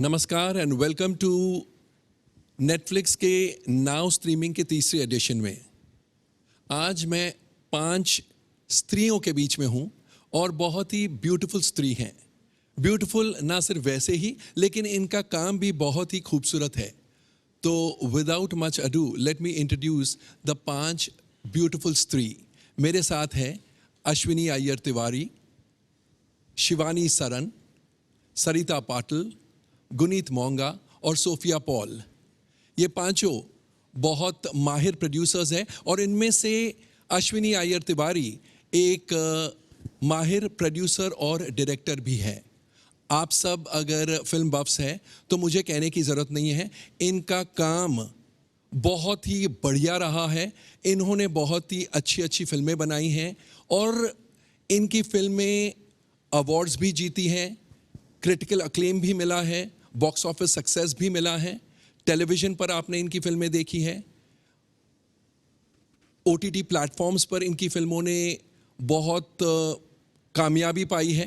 नमस्कार and welcome two Netflix के now streaming के तीसरे एडिशन में। आज मैं 5 स्त्रियों के बीच में हूँ और बहुत ही ब्यूटीफुल स्त्री हैं। ब्यूटीफुल ना सिर्फ वैसे ही, लेकिन इनका काम भी बहुत ही खूबसूरत है। तो without much ado let me introduce the 5 beautiful स्त्री। मेरे साथ हैं अश्विनी अय्यर तिवारी, शिवानी सरन, सरिता पाटिल, गुनीत मोंगा और सोफिया पॉल। ये पांचों बहुत माहिर प्रोड्यूसर्स हैं और इनमें से अश्विनी अय्यर तिवारी एक माहिर प्रोड्यूसर और डायरेक्टर भी है। आप सब अगर फिल्म बफ्स हैं तो मुझे कहने की ज़रूरत नहीं है, इनका काम बहुत ही बढ़िया रहा है। इन्होंने बहुत ही अच्छी अच्छी फिल्में बनाई हैं और इनकी फिल्में अवार्ड्स भी जीती हैं, क्रिटिकल अक्लेम भी मिला है, बॉक्स ऑफिस सक्सेस भी मिला है। टेलीविज़न पर आपने इनकी फिल्में देखी हैं, ओटीटी प्लेटफॉर्म्स पर इनकी फिल्मों ने बहुत कामयाबी पाई है।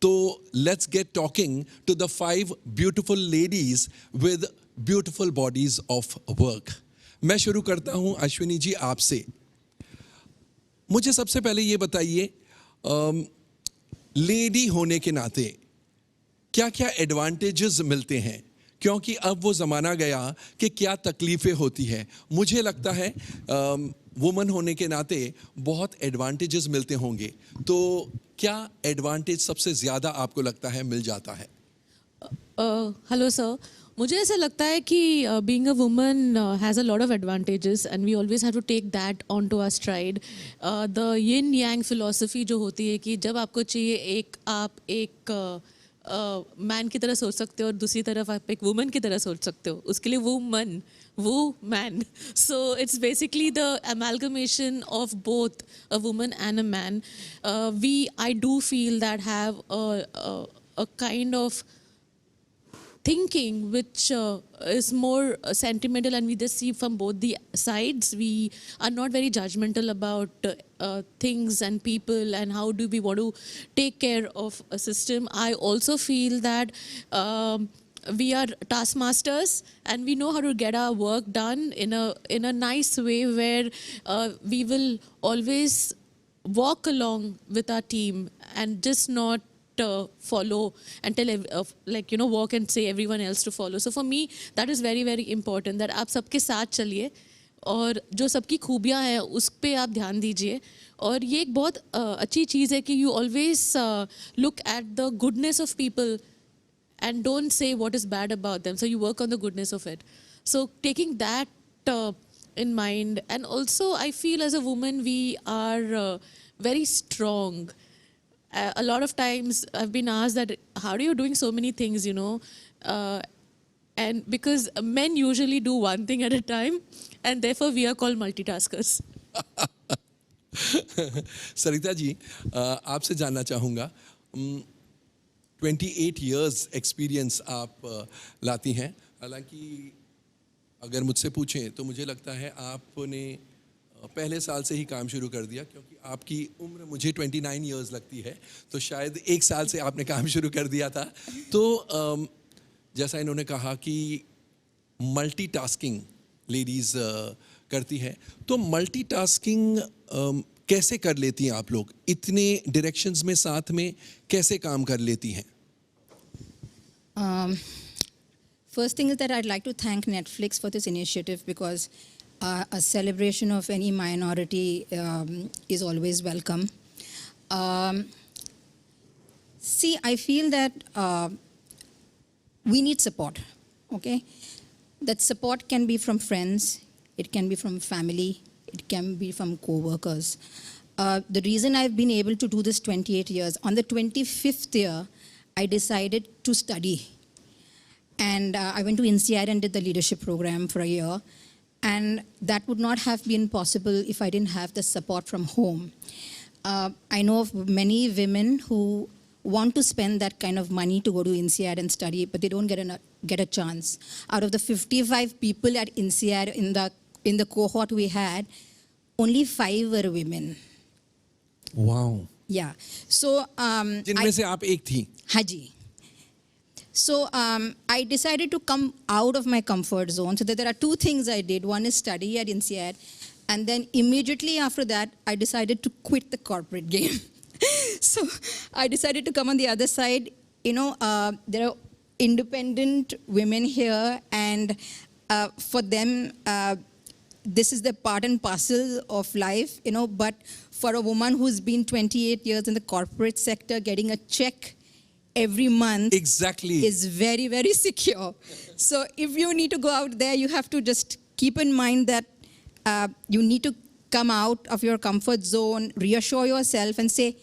तो let's get talking to the 5 beautiful ladies with beautiful bodies of work. मैं शुरू करता हूं अश्विनी जी आपसे। मुझे सबसे पहले ये बताइए, लेडी होने के नाते क्या क्या एडवांटेजेस मिलते हैं, क्योंकि अब वो ज़माना गया कि क्या तकलीफ़ें होती है। मुझे लगता है वुमन होने के नाते बहुत एडवांटेजेस मिलते होंगे, तो क्या एडवांटेज सबसे ज़्यादा आपको लगता है मिल जाता है? हेलो सर, मुझे ऐसा लगता है कि being a woman has a lot of advantages and we always have to take that on to our stride. The yin yang philosophy जो होती है कि जब आपको चाहिए आप एक मैन की तरह सोच सकते हो और दूसरी तरफ आप एक वुमन की तरह सोच सकते हो, उसके लिए वो man. So it's basically the amalgamation of both a woman and a man. I do feel that have a kind of thinking which is more sentimental, and we just see from both the sides. We are not very judgmental about things and people and how do we want to take care of a system. I also feel that we are taskmasters and we know how to get our work done in a nice way where we will always walk along with our team and just not follow and tell walk and say everyone else to follow. So for me that is very very important that आप सबके साथ चलिए और जो सबकी खूबियाँ हैं उस पे आप ध्यान दीजिए। और ये एक बहुत अच्छी चीज़ है कि you always look at the goodness of people and don't say what is bad about them, so you work on the goodness of it. So taking that in mind, and also I feel as a woman we are very strong. A lot of times I've been asked that how are you doing so many things, and because men usually do one thing at a time and therefore we are called multitaskers. Sarita ji, आपसे जानना चाहूँगा, 28 years experience आप लाती हैं। हालांकि अगर मुझसे पूछें तो मुझे लगता है आपने पहले साल से ही काम शुरू कर दिया, क्योंकि आपकी उम्र मुझे 29 years लगती है, तो शायद 1 साल से आपने काम शुरू कर दिया था। तो जैसा इन्होंने कहा कि मल्टीटास्किंग लेडीज़ करती हैं, तो मल्टीटास्किंग कैसे कर लेती हैं आप लोग? इतने डायरेक्शंस में साथ में कैसे काम कर लेती हैं? First thing is that I'd like to thank Netflix for this initiative, because a celebration of any minority is always welcome. See, I feel that we need support, okay? That support can be from friends, it can be from family, it can be from co-workers. The reason I've been able to do this 28 years, on the 25th year, I decided to study. And I went to INSEAD and did the leadership program for a year. And that would not have been possible if I didn't have the support from home. I know of many women who want to spend that kind of money to go to INSEAD and study, but they don't get a chance. Out of the 55 people at INSEAD in the cohort we had, only 5 were women. Wow. Yeah. So जिनमें से आप एक थी? हाँ जी. So I decided to come out of my comfort zone. So there are two things I did. One is study at INSEAD, and then immediately after that, I decided to quit the corporate game. So I decided to come on the other side. There are independent women here, and for them, this is the part and parcel of life, but for a woman who's been 28 years in the corporate sector, getting a check every month Exactly. is very, very secure. So if you need to go out there, you have to just keep in mind that you need to come out of your comfort zone, reassure yourself and say,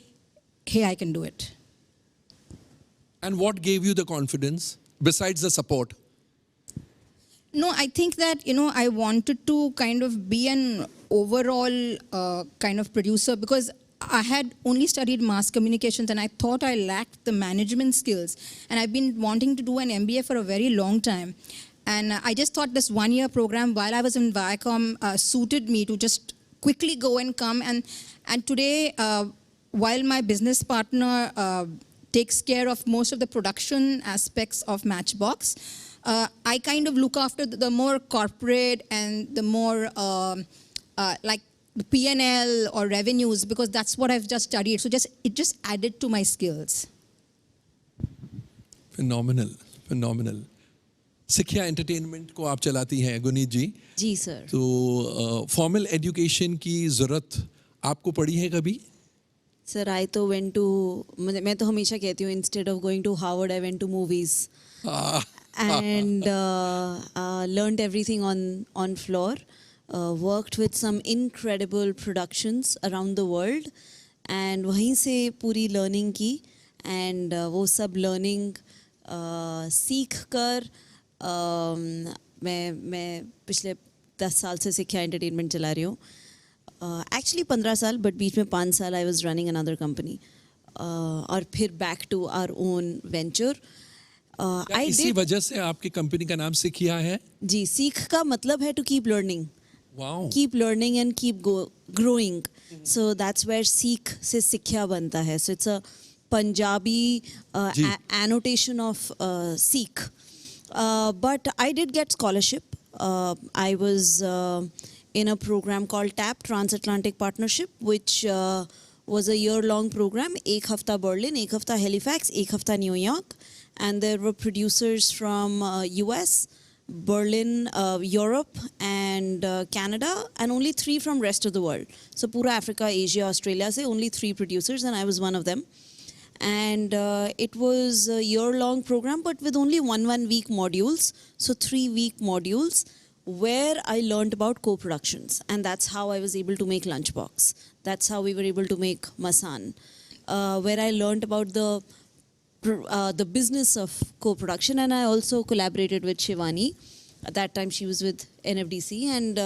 hey, I can do it. And what gave you the confidence besides the support? No, I think that, I wanted to kind of be an overall kind of producer, because I had only studied mass communications and I thought I lacked the management skills. And I've been wanting to do an MBA for a very long time. And I just thought this one-year program while I was in Viacom suited me to just quickly go and come. And today, while my business partner takes care of most of the production aspects of Matchbox, I kind of look after the more corporate and the more like the P&L or revenues, because that's what I've just studied. So it just added to my skills. Phenomenal. सिखिया entertainment को आप चलाती हैं गुनीत जी. जी sir. तो formal education की ज़रूरत आपको पड़ी है कभी? सर आई तो वेंट टू, मैं तो हमेशा कहती हूँ instead of going to Harvard I went to movies and learned everything on floor, worked with some incredible productions around the world, and वहीं से पूरी learning की, and वो सब learning सीख कर मैं पिछले 10 साल से सिखिया एंटरटेनमेंट चला रही हूँ. Actually 15 साल, but बीच में 5 साल I was running another company, और फिर back to our own venture. इसी वजह से आपकी कंपनी का नाम सिखिया है? जी, सीख का मतलब है to keep learning. Wow. Keep learning and keep growing. So that's where सीख से सिखिया बनता है. So it's a Punjabi annotation of Sikh. But I did get scholarship. I was in a program called TAP, Transatlantic Partnership, which was a year-long program. एक हफ्ता Berlin, एक हफ्ता Halifax, एक हफ्ता New York. And there were producers from US, Berlin, Europe, and Canada, and only 3 from rest of the world. So pura Africa, Asia, Australia se only 3 producers, and I was one of them. And it was a year-long program, but with only 1 week modules. So 3-week modules where I learned about co-productions. And that's how I was able to make Lunchbox. That's how we were able to make Masan. Where I learned about the business of co-production, and I also collaborated with Shivani. At that time, she was with NFDC, and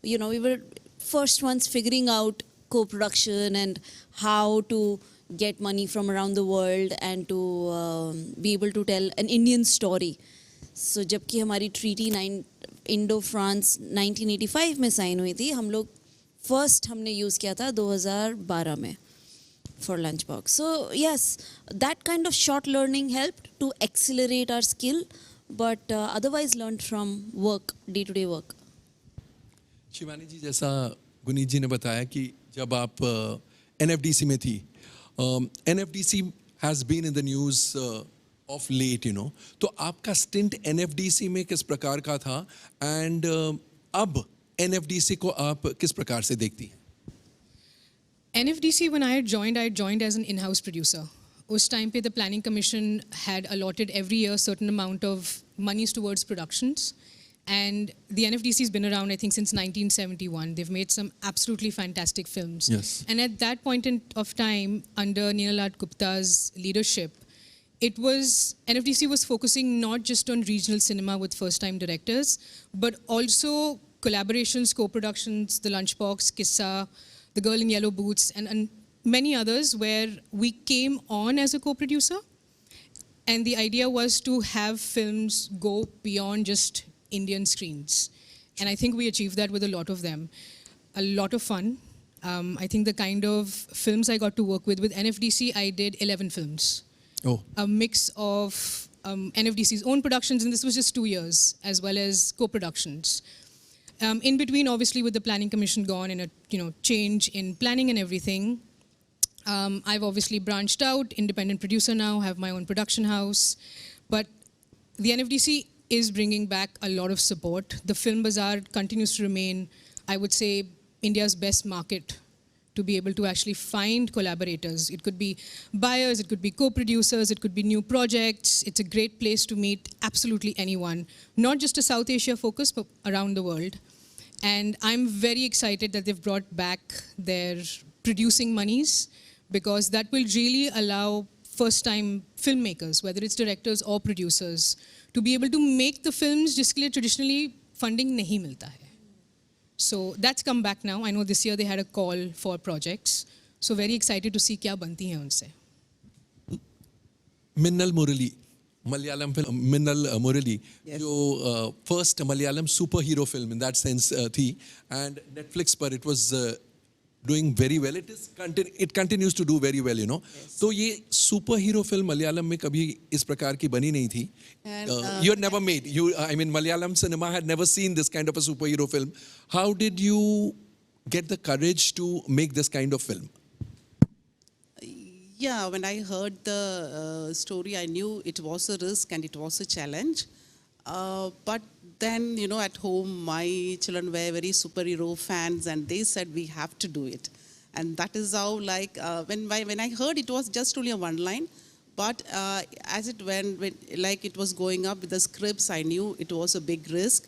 we were first ones figuring out co-production and how to get money from around the world and to be able to tell an Indian story. So, जबकि हमारी treaty Indo-France 1985 में sign हुई थी, हम लोग first हमने use किया था 2012 में. For Lunchbox. So yes, that kind of short learning helped to accelerate our skill, but otherwise learned from work, day-to-day work. Shivani जी, जैसा गुनीत जी ने बताया कि जब आप NFDC में थी, NFDC has been in the news of late, तो आपका stint NFDC में किस प्रकार का था, and अब NFDC को आप किस प्रकार से देखती हैं? NFDC, when I had joined as an in-house producer. Us time pe the Planning Commission had allotted every year a certain amount of monies towards productions. And the NFDC has been around, I think, since 1971. They've made some absolutely fantastic films. Yes. And at that point of time, under Neelal Gupta's leadership, NFDC was focusing not just on regional cinema with first-time directors, but also collaborations, co-productions, The Lunchbox, Kissa, The Girl in Yellow Boots, and many others, where we came on as a co-producer. And the idea was to have films go beyond just Indian screens. And I think we achieved that with a lot of them. A lot of fun. I think the kind of films I got to work with NFDC, I did 11 films. Oh. A mix of NFDC's own productions, and this was just 2 years, as well as co-productions. In between, obviously, with the planning commission gone and a change in planning and everything, I've obviously branched out, independent producer now, have my own production house. But the NFDC is bringing back a lot of support. The Film Bazaar continues to remain, I would say, India's best market to be able to actually find collaborators. It could be buyers, it could be co-producers, it could be new projects. It's a great place to meet absolutely anyone, not just a South Asia focus, but around the world. And I'm very excited that they've brought back their producing monies, because that will really allow first-time filmmakers, whether it's directors or producers, to be able to make the films जिसके लिए traditionally funding नहीं मिलता है. So that's come back now. I know this year they had a call for projects. So very excited to see क्या बनती हैं उनसे. मिन्नल मुरली, Malayalam film Minnal मुरली, जो first Malayalam super hero film in that sense थी, and Netflix पर it was doing very well. It continues to do very well, you know. तो ये super hero film Malayalam में कभी इस प्रकार की बनी नहीं थी. You had never made. I mean, Malayalam cinema had never seen this kind of a superhero film. How did you get the courage to make this kind of film? Yeah, when I heard the story, I knew it was a risk and it was a challenge. But then, you know, at home, my children were very superhero fans, and they said we have to do it. And that is how, like, when I heard, it was just only a one line. But as it went, like it was going up with the scripts, I knew it was a big risk.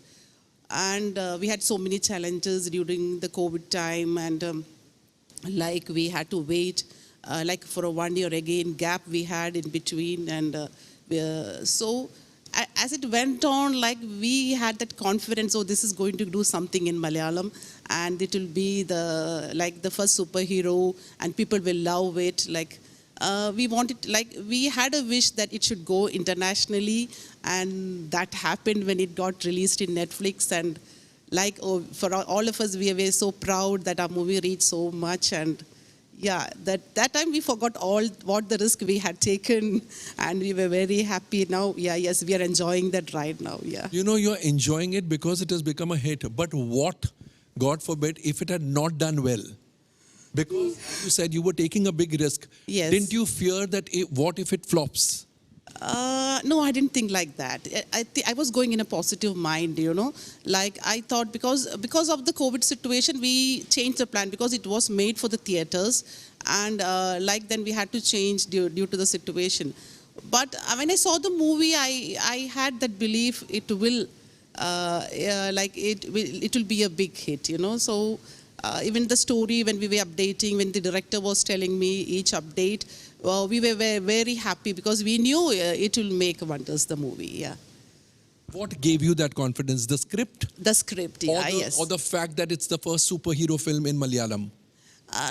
And we had so many challenges during the COVID time, and like we had to wait, like for a 1 year again gap we had in between, and so as it went on, like we had that confidence, oh, this is going to do something in Malayalam, and it will be the first superhero, and people will love it. Like we wanted, like we had a wish that it should go internationally, and that happened when it got released in Netflix. And like, oh, for all of us, we were so proud that our movie reached so much. And yeah, that time we forgot all what the risk we had taken, and we were very happy now. Yeah, yes, we are enjoying that right now. Yeah. You know, you're enjoying it because it has become a hit. But what, God forbid, if it had not done well? Because you said you were taking a big risk. Yes. Didn't you fear that what if it flops? No, I didn't think like that. I was going in a positive mind, you know. Like I thought, because of the COVID situation, we changed the plan, because it was made for the theaters, and like then we had to change due to the situation. But when I saw the movie, I had that belief it will, it will be a big hit, you know. So even the story, when we were updating, when the director was telling me each update, well, we were very happy, because we knew it will make wonders, the movie, yeah. What gave you that confidence? The script? The script, yeah, yes. Or the fact that it's the first superhero film in Malayalam?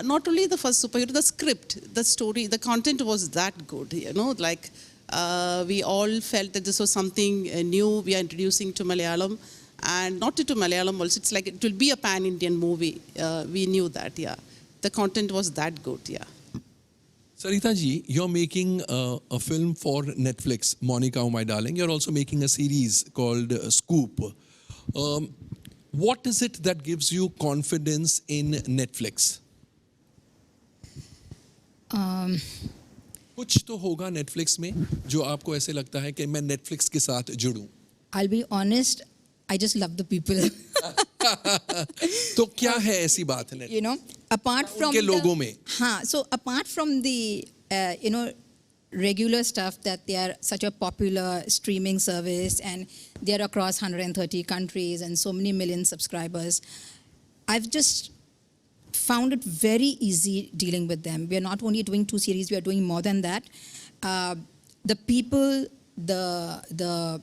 Not only the first superhero, the script, the story, the content was that good, you know, like we all felt that this was something new we are introducing to Malayalam, and not to Malayalam also, it's like it will be a pan-Indian movie. We knew that, yeah. The content was that good, yeah. Sarita ji, you're making a film for Netflix, Monica, Oh My Darling. You're also making a series called Scoop. What is it that gives you confidence in Netflix? कुछ तो होगा Netflix में जो आपको ऐसे लगता है कि मैं Netflix के साथ जुड़ूं. I'll be honest, I just love the people. तो क्या है ऐसी बात है? You know, apart from उनके लोगों में. So apart from the you know, regular stuff that they are such a popular streaming service and they are across 130 countries and so many million subscribers, I've just found it very easy dealing with them. We are not only doing 2 series, we are doing more than that. The people, the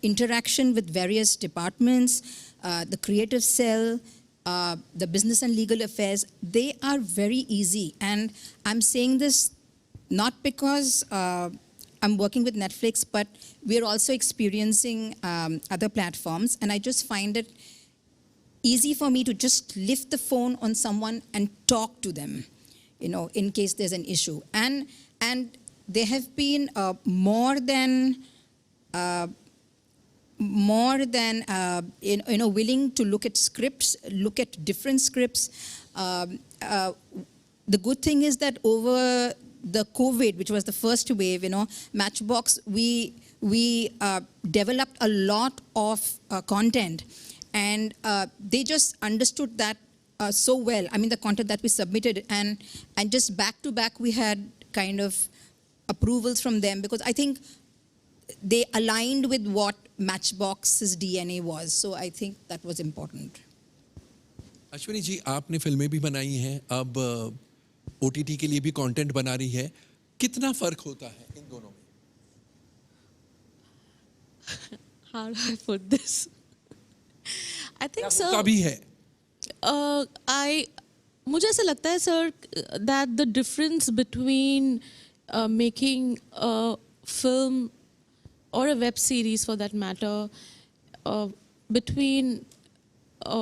interaction with various departments, the creative cell, the business and legal affairs, they are very easy. And I'm saying this not because I'm working with Netflix, but we're also experiencing other platforms. And I just find it easy for me to just lift the phone on someone and talk to them, you know, in case there's an issue. And there have been more than more than willing to look at scripts, look at different scripts. The good thing is that over the COVID, which was the first wave, Matchbox, we developed a lot of content, and they just understood that so well. I mean, the content that we submitted, and just back to back, we had kind of approvals from them, because I think they aligned with what Matchbox's DNA was. So I think that was important. Ashwini ji, आपने फिल्में भी बनाई हैं, अब OTT के लिए भी content बना रही है, कितना फर्क होता है इन दोनों में? How do I put this? I think, क्या sir, होता भी है? मुझे ऐसा लगता है, sir, that the difference between making a film or a web series, for that matter, between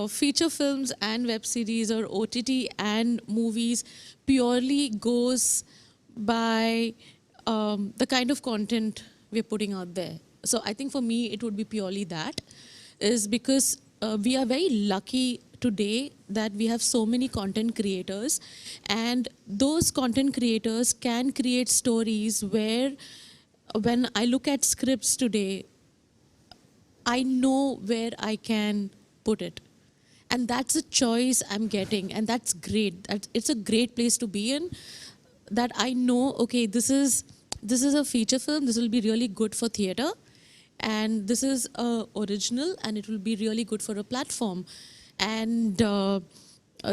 feature films and web series, or OTT and movies, purely goes by the kind of content we're putting out there. So I think for me, it would be purely that, is because we are very lucky today that we have so many content creators, and those content creators can create stories where, when I look at scripts today, I know where I can put it. And that's a choice I'm getting, and that's great. It's a great place to be in, that I know, okay, this is a feature film, this will be really good for theater, and this is original, and it will be really good for a platform. And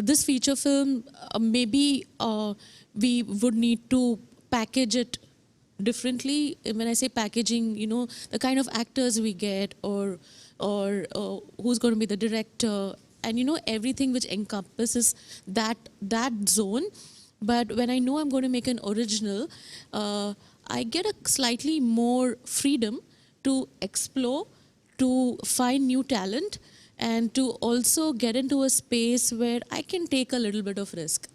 this feature film, maybe we would need to package it differently. When I say packaging, the kind of actors we get, or who's going to be the director, and everything which encompasses that zone. But when I know I'm going to make an original, I get a slightly more freedom to explore, to find new talent, and to also get into a space where I can take a little bit of risk.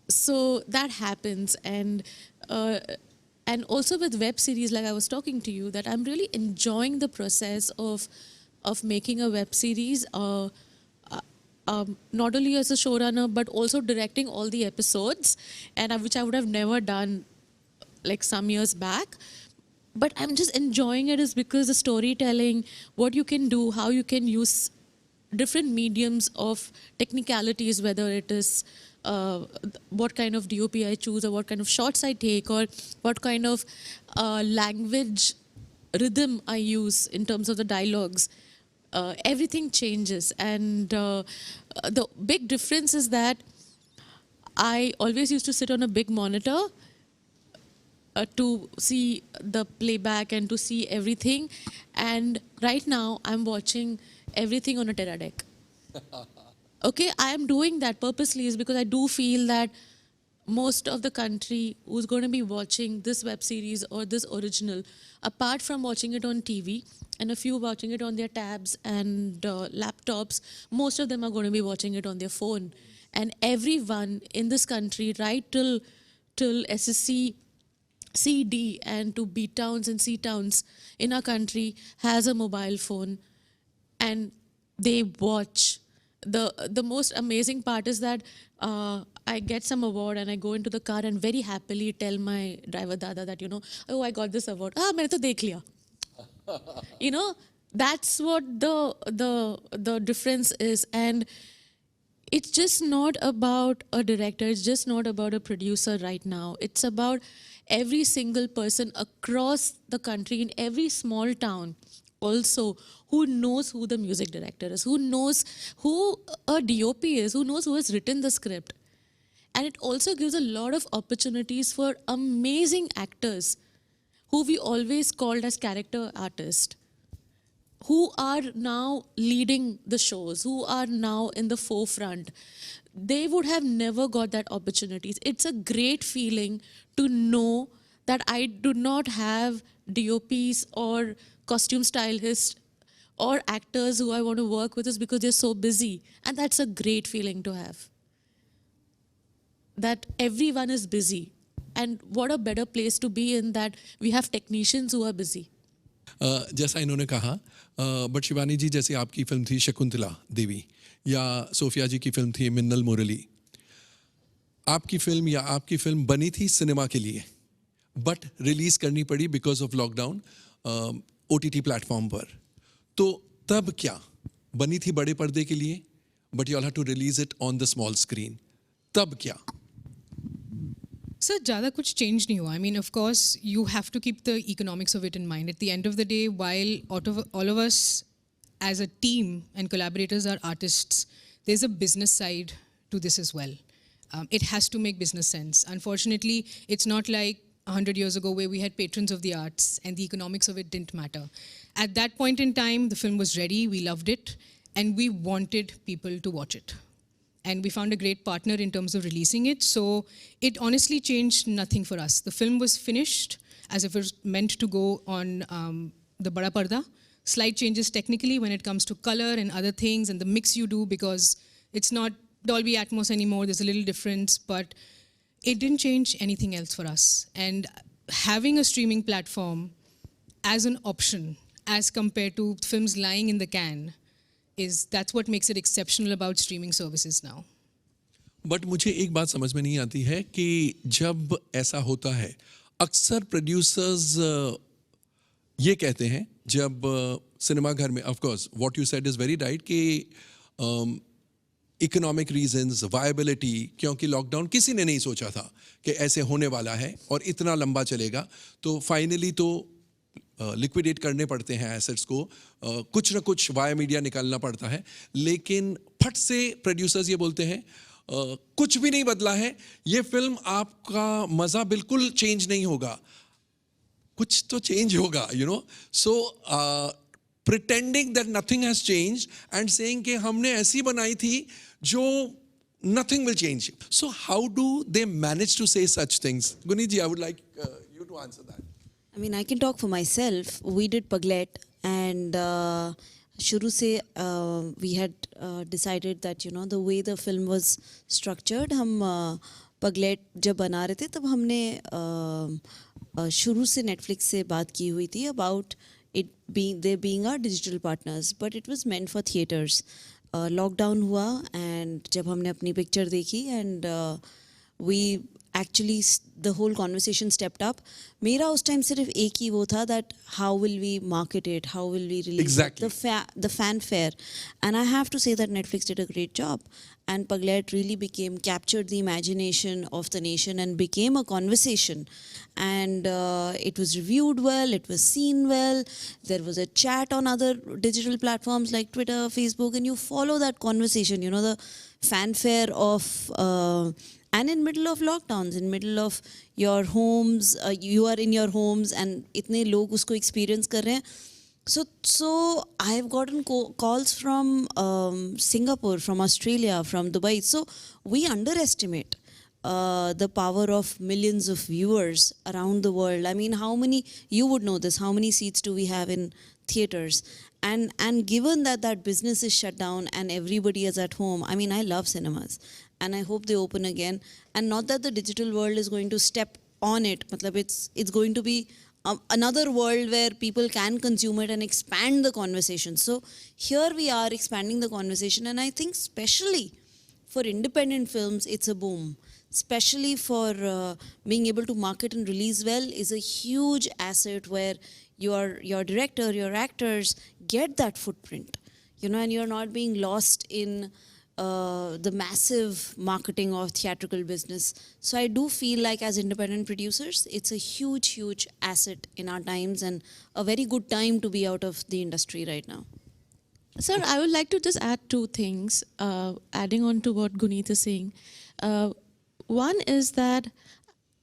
So that happens, and also with web series, like I was talking to you, that I'm really enjoying the process of making a web series, not only as a showrunner, but also directing all the episodes, and which I would have never done like some years back. But I'm just enjoying it, is because the storytelling, what you can do, how you can use different mediums of technicalities, whether it is what kind of DOP I choose, or what kind of shots I take, or what kind of language rhythm I use in terms of the dialogues. Everything changes, and the big difference is that I always used to sit on a big monitor to see the playback and to see everything, and right now I'm watching everything on a Terra deck. Okay, I am doing that purposely, is because I do feel that most of the country who's going to be watching this web series or this original, apart from watching it on TV, and a few watching it on their tabs and laptops, most of them are going to be watching it on their phone. And everyone in this country, right till SSC, CD, and to B towns and C towns in our country, has a mobile phone, and they watch. The most amazing part is that I get some award and I go into the car and very happily tell my driver dada that, oh, I got this award. Maine to dekh liya. That's what the difference is. And it's just not about a director, it's just not about a producer right now. It's about every single person across the country, in every small town also, who knows who the music director is, who knows who a DOP is, who knows who has written the script. And it also gives a lot of opportunities for amazing actors who we always called as character artists, who are now leading the shows, who are now in the forefront. They would have never got that opportunities. It's a great feeling to know that I do not have DOPs or costume stylists or actors who I want to work with, is because they're so busy. And that's a great feeling to have. That everyone is busy and what a better place to be in that we have technicians who are busy. जैसा इन्होंने कहा, but Shivani जी, जैसे आपकी film थी शकुंतला देवी या Sophia जी की film थी मिन्नल मुरली, आपकी फिल्म या आपकी फिल्म बनी थी सिनेमा के लिए, बट रिलीज करनी पड़ी because of lockdown OTT platform पर. तो तब क्या बनी थी बड़े पर्दे के लिए, but you all have to release it on the small screen. तब क्या? Sir, ज़्यादा कुछ change नहीं हुआ. I mean, of course, you have to keep the economics of it in mind. At the end of the day, while all of us as a team and collaborators are artists, there's a business side to this as well. It has to make business sense. Unfortunately, it's not like 100 years ago where we had patrons of the arts and the economics of it didn't matter. At that point in time, the film was ready, we loved it, and we wanted people to watch it. And we found a great partner in terms of releasing it. So it honestly changed nothing for us. The film was finished as if it was meant to go on the Bada Parda. Slight changes technically when it comes to color and other things and the mix you do, because it's not Dolby Atmos anymore. There's a little difference, but it didn't change anything else for us. And having a streaming platform as an option as compared to films lying in the can, that's what makes it exceptional about streaming services now. But मुझे एक बात समझ में नहीं आती है कि जब ऐसा होता है, अक्सर प्रोड्यूसर्स ये कहते हैं जब सिनेमा घर में, of course what you said is very right, कि इकोनॉमिक रीजंस, वायबिलिटी, क्योंकि लॉकडाउन किसी ने नहीं सोचा था कि ऐसे होने वाला है और इतना लंबा चलेगा, तो फाइनली तो लिक्विडेट करने पड़ते हैं एसेट्स को, कुछ ना कुछ वाया मीडिया निकालना पड़ता है. लेकिन फट से प्रोड्यूसर्स ये बोलते हैं कुछ भी नहीं बदला है, ये फिल्म आपका मज़ा बिल्कुल चेंज नहीं होगा, कुछ तो चेंज होगा, you know. So pretending that nothing has change and saying कि हमने ऐसी बनाई थी जो nothing will change. So how do they manage to say such things? Guneet ji, I would like you to answer that. I mean, I can talk for myself. We did Paglet, and shuru se we had decided that, you know, the way the film was structured, हम Paglet जब बना रहे थे तब हमने शुरू से Netflix से बात की हुई थी about it being our digital partners, but it was meant for theaters. Lockdown हुआ एंड जब हमने अपनी पिक्चर देखी and we actually the whole conversation stepped up. मेरा उस टाइम सिर्फ एक ही वो था that how will we market it, how will we release the fanfare, and I have to say that Netflix did a great job. And Paglet really captured the imagination of the nation and became a conversation. And it was reviewed well, it was seen well. There was a chat on other digital platforms like Twitter, Facebook, and you follow that conversation, you know, the fanfare of, and in middle of lockdowns, in middle of your homes, you are in your homes and itne log usko experience kar rahe hain. So I have gotten calls from Singapore, from Australia, from Dubai. So we underestimate the power of millions of viewers around the world. I mean, how many, you would know this, how many seats do we have in theaters? And given that business is shut down and everybody is at home, I mean, I love cinemas and I hope they open again. And not that the digital world is going to step on it. Matlab it's going to be another world where people can consume it and expand the conversation. So here we are expanding the conversation, and I think especially for independent films, it's a boom. Especially for being able to market and release well is a huge asset where your director, your actors get that footprint, you know, and you're not being lost in the massive marketing of theatrical business. So I do feel like as independent producers, it's a huge, huge asset in our times and a very good time to be out of the industry right now. Sir, I would like to just add two things, adding on to what Guneet is saying. One is that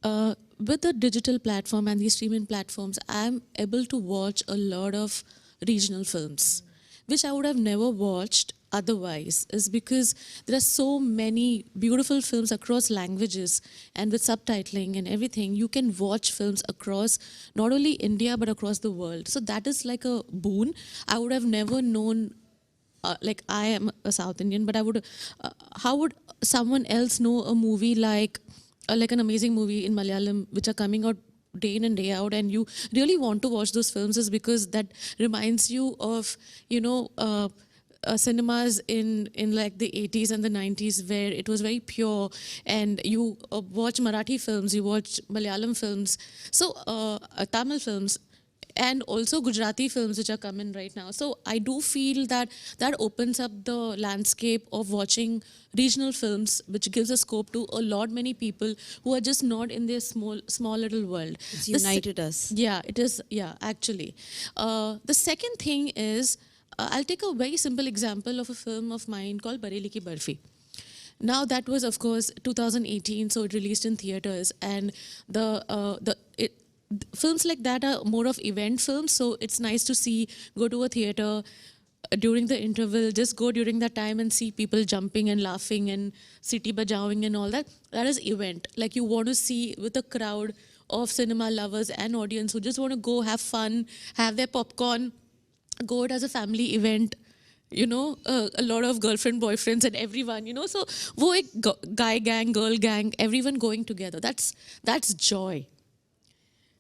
with the digital platform and the streaming platforms, I'm able to watch a lot of regional films, which I would have never watched otherwise, is because there are so many beautiful films across languages and with subtitling and everything. You can watch films across not only India but across the world. So that is like a boon. I would have never known, like I am a South Indian, but I would, how would someone else know a movie like like an amazing movie in Malayalam, which are coming out day in and day out, and you really want to watch those films, is because that reminds you of, cinemas in like the 80s and the 90s, where it was very pure, and you watch Marathi films, you watch Malayalam films, so Tamil films, and also Gujarati films which are coming right now. So I do feel that that opens up the landscape of watching regional films, which gives a scope to a lot many people who are just not in their small little world. It's The se- united us. Yeah, it is. Yeah, actually. The second thing is, I'll take a very simple example of a film of mine called Bareli Ki Barfi. Now that was, of course, 2018, so it released in theaters, and films like that are more of event films. So it's nice to see, go to a theater during the interval, just go during that time and see people jumping and laughing and city bajawing and all that. That is event. Like, you want to see with a crowd of cinema lovers and audience who just want to go have fun, have their popcorn, go it as a family event. A lot of girlfriend, boyfriends, and everyone. So wo ek guy gang, girl gang, everyone going together. That's joy.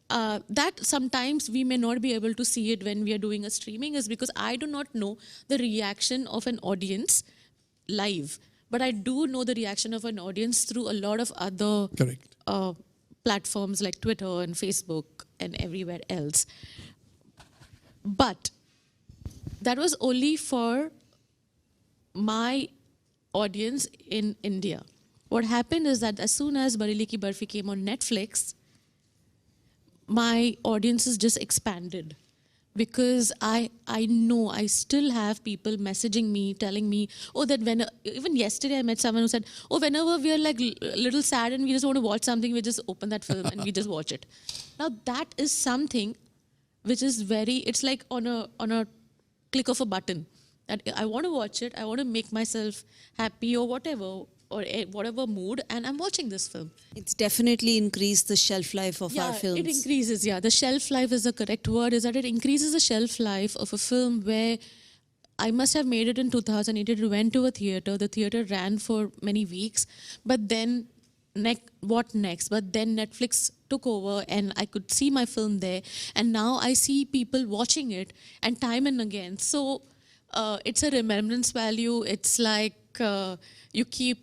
That sometimes we may not be able to see it when we are doing a streaming, is because I do not know the reaction of an audience live, but I do know the reaction of an audience through a lot of other Correct. platforms like Twitter and Facebook and everywhere else. But that was only for my audience in India. What happened is that as soon as Bareli Ki Barfi came on Netflix, my audiences just expanded, because I know I still have people messaging me, telling me, even yesterday I met someone who said, whenever we are like a little sad and we just want to watch something, we just open that film and we just watch it. Now that is something which is it's like on a click of a button, that I want to watch it, I want to make myself happy or whatever mood, and I'm watching this film. It's definitely increased the shelf life of our films. It increases, yeah. The shelf life is the correct word, is that it increases the shelf life of a film where I must have made it in 2008. It went to a theater. The theater ran for many weeks. But then, what next? But then Netflix took over and I could see my film there. And now I see people watching it and time and again. So it's a remembrance value. It's like you keep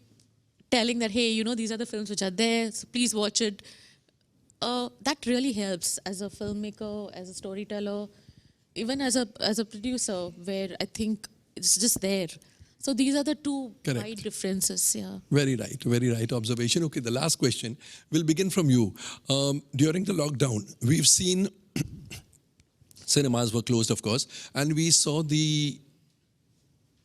telling that, hey, these are the films which are there, so please watch it. That really helps as a filmmaker, as a storyteller, even as a producer, where I think it's just there. So these are the two Correct. wide differences, yeah. Very right observation. Okay, the last question will begin from you. During the lockdown, we've seen cinemas were closed, of course, and we saw the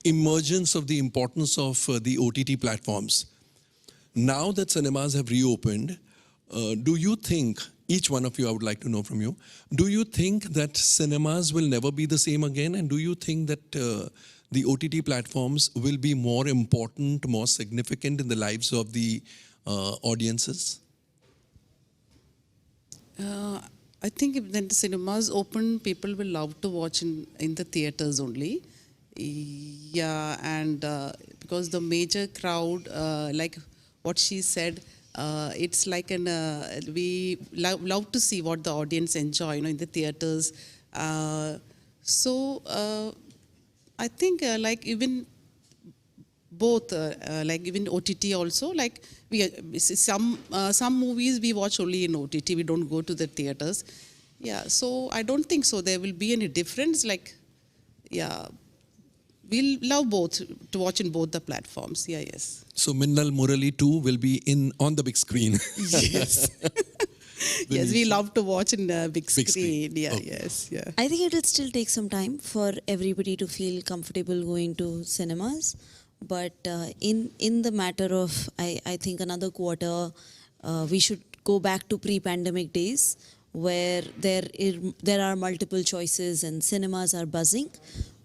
emergence of the importance of the OTT platforms. Now that cinemas have reopened, do you think, each one of you, I would like to know from you, do you think that cinemas will never be the same again? And do you think that the OTT platforms will be more important, more significant in the lives of the audiences? I think if when the cinemas open, people will love to watch in the theaters only. Yeah, and because the major crowd, like what she said, it's like we love to see what the audience enjoy, in the theaters. So I think like even both, like even OTT also, like some movies we watch only in OTT, we don't go to the theaters. Yeah, so I don't think so there will be any difference. Like, yeah, we'll love both to watch in both the platforms. Yeah, yes. So Minnal Murali 2 will be on the big screen. Yes. Yes, we love to watch in the big screen. screen. Yeah, Oh. yes, yeah. I think it will still take some time for everybody to feel comfortable going to cinemas. But in the matter of, I think another quarter, we should go back to pre-pandemic days where there are multiple choices and cinemas are buzzing.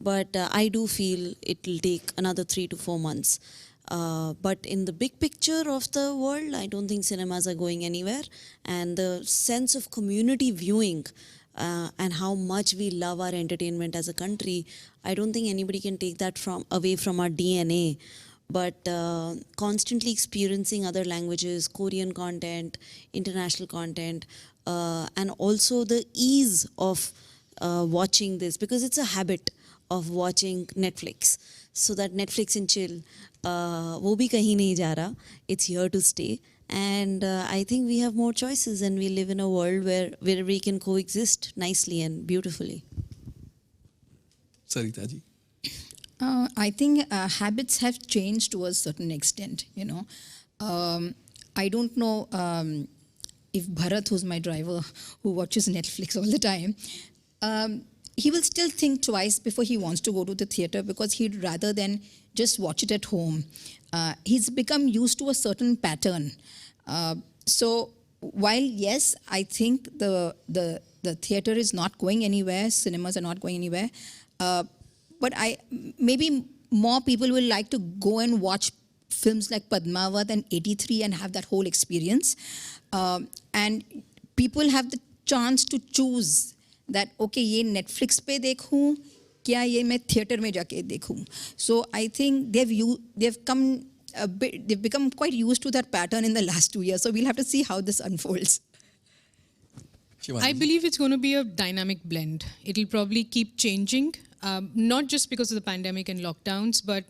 But I do feel it will take another 3 to 4 months. But in the big picture of the world, I don't think cinemas are going anywhere. And the sense of community viewing and how much we love our entertainment as a country, I don't think anybody can take that away from our DNA. but constantly experiencing other languages, Korean content, international content, and also the ease of watching this, because it's a habit of watching Netflix. So that Netflix and chill, wo bhi kahin nahi ja raha. It's here to stay. And I think we have more choices, and we live in a world where we can coexist nicely and beautifully. Sarita ji. I think habits have changed to a certain extent, I don't know if Bharat, who's my driver, who watches Netflix all the time, he will still think twice before he wants to go to the theatre, because he'd rather than just watch it at home. He's become used to a certain pattern. So while, yes, I think the theatre is not going anywhere, cinemas are not going anywhere, but maybe more people will like to go and watch films like Padmavat and 83 and have that whole experience. And people have the chance to choose that, okay, ye Netflix pe dekhun, kya ye main theatre mein jaake dekhun. So I think they've become quite used to that pattern in the last 2 years. So we'll have to see how this unfolds. Shivani I ji. believe it's going to be a dynamic blend. It'll probably keep changing, not just because of the pandemic and lockdowns, but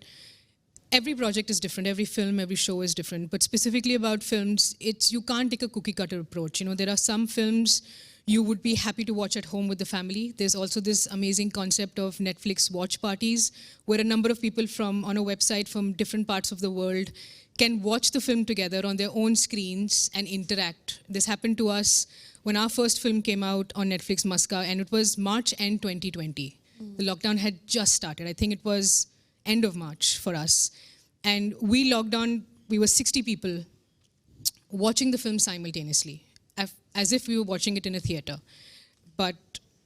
every project is different. Every film, every show is different. But specifically about films, you can't take a cookie cutter approach. There are some films you would be happy to watch at home with the family. There's also this amazing concept of Netflix watch parties, where a number of people on a website from different parts of the world can watch the film together on their own screens and interact. This happened to us when our first film came out on Netflix, Muska, and it was March end 2020. The lockdown had just started. I think it was end of March for us. And we logged on, we were 60 people watching the film simultaneously, as if we were watching it in a theatre. But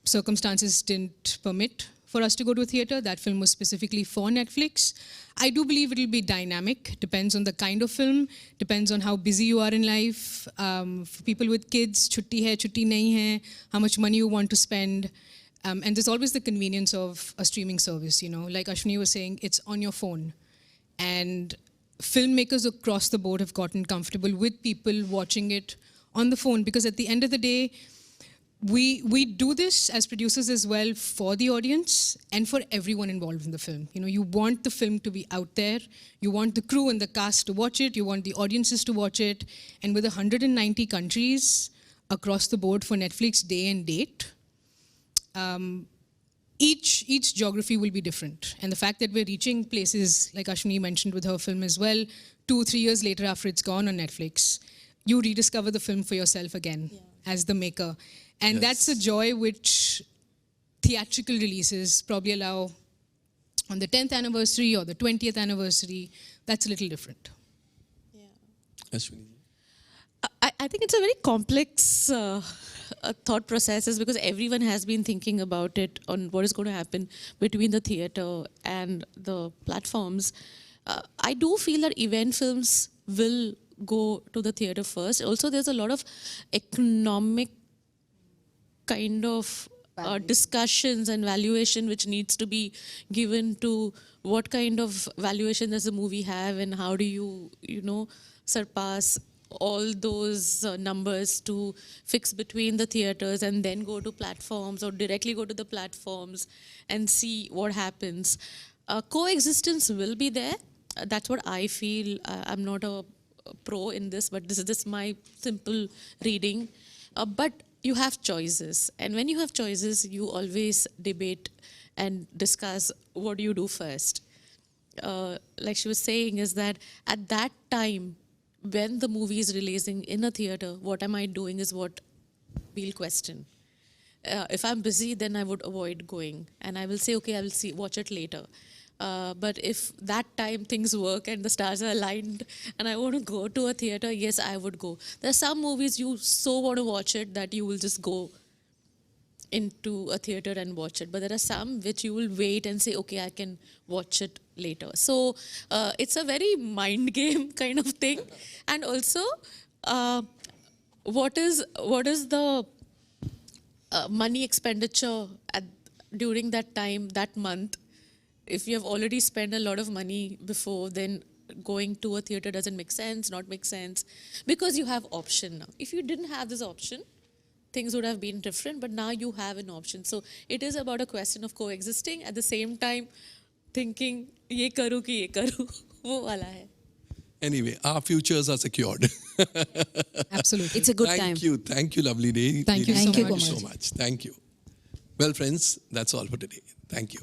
circumstances didn't permit for us to go to a theatre. That film was specifically for Netflix. I do believe it'll be dynamic, depends on the kind of film, depends on how busy you are in life. For people with kids, chutti hai, chutti nahi hai, how much money you want to spend. And there's always the convenience of a streaming service, like Ashwini was saying, it's on your phone. And filmmakers across the board have gotten comfortable with people watching it on the phone, because at the end of the day, we do this as producers as well for the audience and for everyone involved in the film. You want the film to be out there. You want the crew and the cast to watch it. You want the audiences to watch it. And with 190 countries across the board for Netflix day and date, each geography will be different. And the fact that we're reaching places, like Ashwini mentioned with her film as well, 2-3 years later after it's gone on Netflix, you rediscover the film for yourself again as the maker. And that's a joy which theatrical releases probably allow on the 10th anniversary or the 20th anniversary. That's a little different. Ashwini ji. I think it's a very complex thought processes, because everyone has been thinking about it on what is going to happen between the theatre and the platforms. I do feel that event films will go to the theatre first. Also, there's a lot of economic kind of discussions and valuation which needs to be given to what kind of valuation does the movie have, and how do you surpass all those numbers to fix between the theatres and then go to platforms, or directly go to the platforms and see what happens. Coexistence will be there. That's what I feel. I'm not a pro in this, but this is my simple reading. But you have choices, and when you have choices, you always debate and discuss what do you do first. Like she was saying, is that at that time, when the movie is releasing in a theatre, what am I doing is what we'll question. If I'm busy, then I would avoid going, and I will say, okay, I will watch it later. But if that time things work and the stars are aligned and I want to go to a theatre, yes, I would go. There are some movies you so want to watch it that you will just go into a theatre and watch it. But there are some which you will wait and say, okay, I can watch it later. So it's a very mind game kind of thing. And also, what is the money expenditure during that time, that month? If you have already spent a lot of money before, then going to a theater doesn't make sense, not make sense, because you have option now. If you didn't have this option, things would have been different, but now you have an option. So it is about a question of coexisting at the same time thinking, ye karu ki ye karu, wo wala hai. Anyway, our futures are secured. Absolutely. It's a good time. Thank you, lovely day. Thank you ladies. so Thank you much. so so much. Thank you. Well, friends, that's all for today. Thank you.